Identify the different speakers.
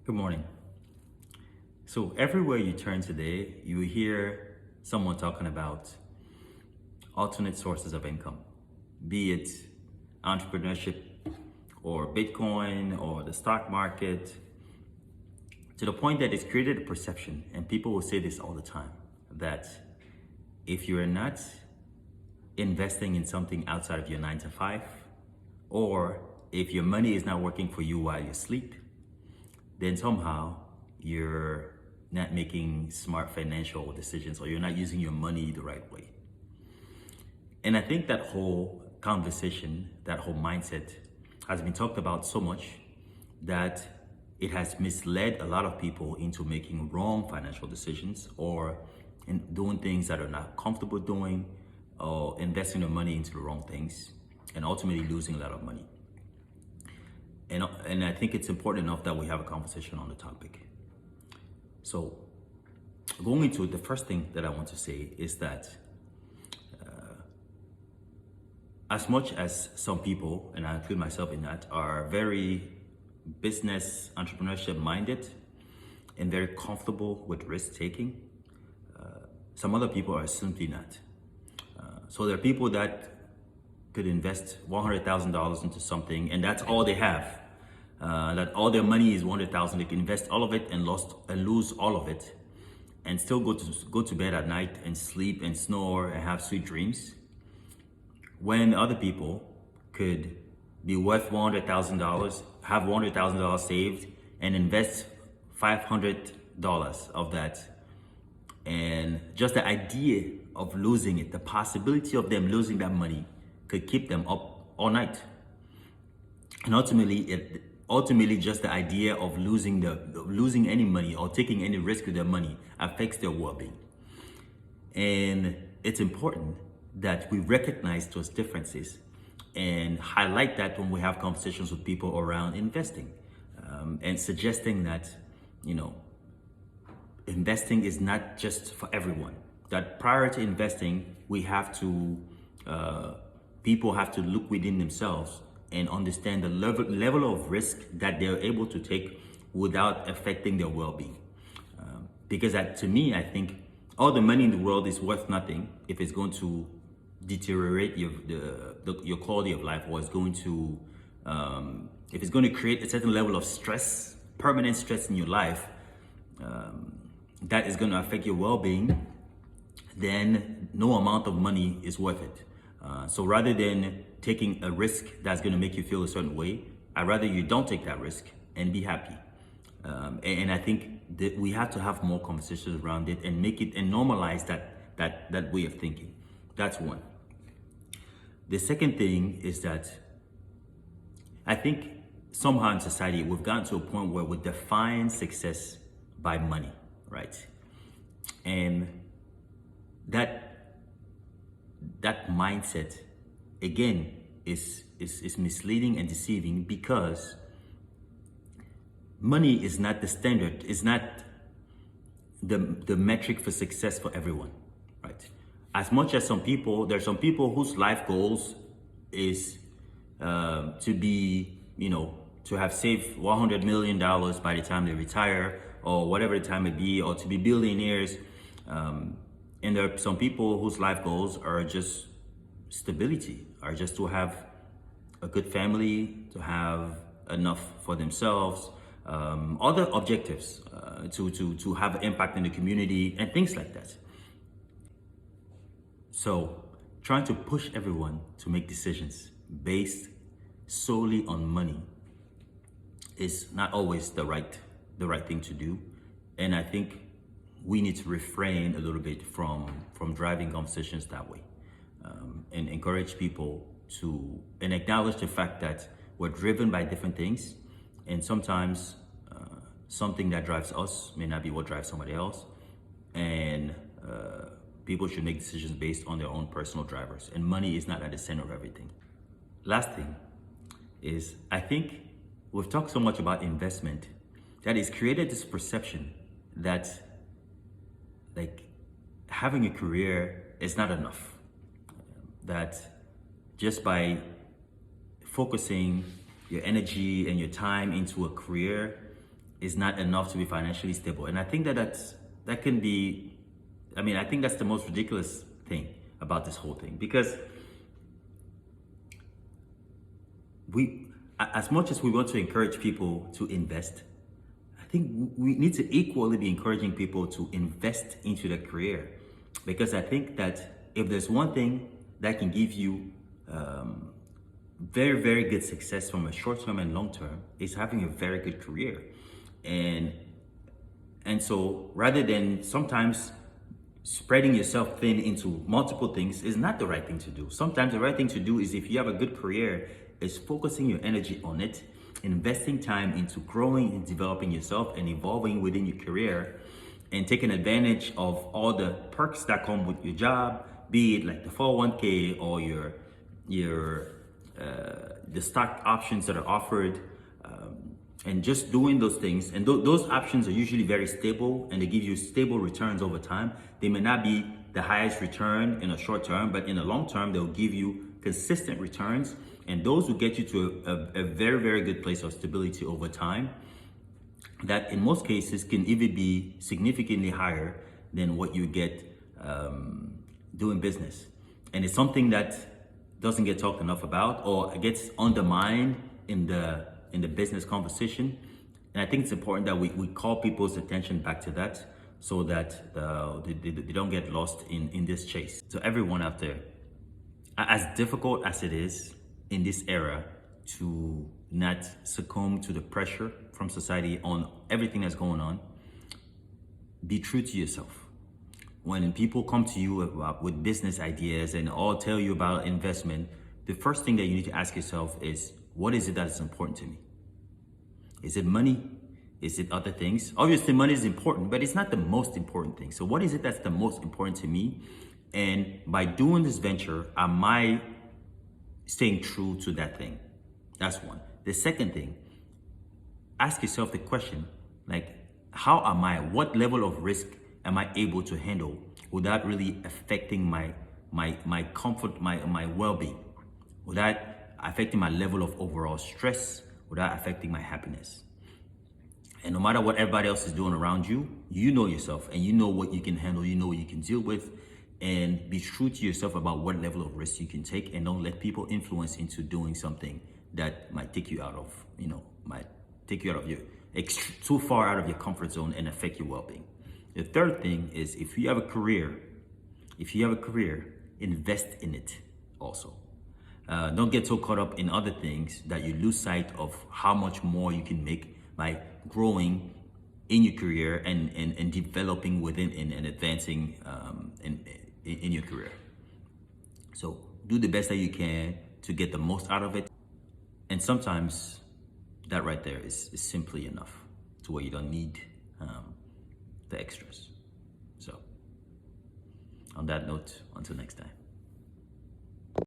Speaker 1: Good morning. So everywhere you turn today, you hear someone talking about alternate sources of income, be it entrepreneurship or Bitcoin or the stock market, to the point that it's created a perception, and people will say this all the time, that if you're not investing in something outside of your 9 to 5, or if your money is not working for you while you sleep, then somehow you're not making smart financial decisions, or you're not using your money the right way. And I think that whole conversation, that whole mindset has been talked about so much that it has misled a lot of people into making wrong financial decisions, or in doing things that are not comfortable doing, or investing their money into the wrong things and ultimately losing a lot of money. And I think it's important enough that we have a conversation on the topic. So going into it, the first thing that I want to say is that as much as some people, and I include myself in that, are very business entrepreneurship minded and very comfortable with risk taking, some other people are simply not. So there are people that could invest $100,000 into something, and that's all they have. That all their money is $100,000. They can invest all of it and lose all of it, and still go to bed at night and sleep and snore and have sweet dreams. When other people could be worth $100,000, have $100,000 saved, and invest $500 of that, and just the idea of losing it, the possibility of them losing that money, could keep them up all night. And ultimately just the idea of losing any money or taking any risk with their money affects their well-being. And it's important that we recognize those differences and highlight that when we have conversations with people around investing, and suggesting that, investing is not just for everyone. That prior to investing, people have to look within themselves and understand the level of risk that they're able to take without affecting their well-being. Because to me, I think all the money in the world is worth nothing if it's going to deteriorate your quality of life, or if it's going to create a certain level of stress, permanent stress in your life, that is going to affect your well-being, then no amount of money is worth it. So rather than taking a risk that's going to make you feel a certain way, I'd rather you don't take that risk and be happy. And I think that we have to have more conversations around it and make it and normalize that way of thinking. That's one. The second thing is that I think somehow in society we've gotten to a point where we define success by money, right? And that mindset, again, is misleading and deceiving, because money is not the standard, is not the metric for success for everyone, right? As much as there are some people whose life goals is to have saved $100 million by the time they retire, or whatever the time may be, or to be billionaires. And there are some people whose life goals are just stability, are just to have a good family, to have enough for themselves, other objectives, to have impact in the community and things like that. So trying to push everyone to make decisions based solely on money is not always the right thing to do. And I think we need to refrain a little bit from driving conversations that way, and encourage people to acknowledge the fact that we're driven by different things, and sometimes something that drives us may not be what drives somebody else, and people should make decisions based on their own personal drivers, and money is not at the center of everything. Last thing is, I think we've talked so much about investment that it's created this perception that having a career is not enough. That just by focusing your energy and your time into a career, is not enough to be financially stable. And I think that can be, I think that's the most ridiculous thing about this whole thing, because as much as we want to encourage people to invest, I think we need to equally be encouraging people to invest into their career. Because I think that if there's one thing that can give you very, very good success from a short term and long term, is having a very good career. And so rather than sometimes spreading yourself thin into multiple things is not the right thing to do. Sometimes the right thing to do is, if you have a good career, is focusing your energy on it, investing time into growing and developing yourself and evolving within your career, and taking advantage of all the perks that come with your job, be it like the 401k or the stock options that are offered, and just doing those things. And those options are usually very stable, and they give you stable returns over time. They may not be the highest return in a short term, but in the long term, they'll give you consistent returns. And those will get you to a very, very good place of stability over time, that in most cases can even be significantly higher than what you get doing business. And it's something that doesn't get talked enough about, or gets undermined in the business conversation. And I think it's important that we call people's attention back to that, so that they don't get lost in this chase. So everyone out there, as difficult as it is in this era to not succumb to the pressure from society on everything that's going on, be true to yourself. When people come to you with business ideas and all tell you about investment, the first thing that you need to ask yourself is, what is it that is important to me? Is it money? Is it other things? Obviously, money is important, but it's not the most important thing. So what is it that's the most important to me? And by doing this venture, am I staying true to that thing? That's one. The second thing, ask yourself the question, like, what level of risk am I able to handle without really affecting my comfort, my well-being, without affecting my level of overall stress, without affecting my happiness? And no matter what everybody else is doing around you, you know yourself, and you know what you can handle, you know what you can deal with. And be true to yourself about what level of risk you can take, and don't let people influence into doing something that might take you out of, too far out of your comfort zone and affect your well-being. The third thing is, if you have a career, invest in it also. Don't get so caught up in other things that you lose sight of how much more you can make by growing in your career and developing within and advancing in your career. So do the best that you can to get the most out of it. And sometimes that right there is simply enough to where you don't need the extras. So on that note, until next time.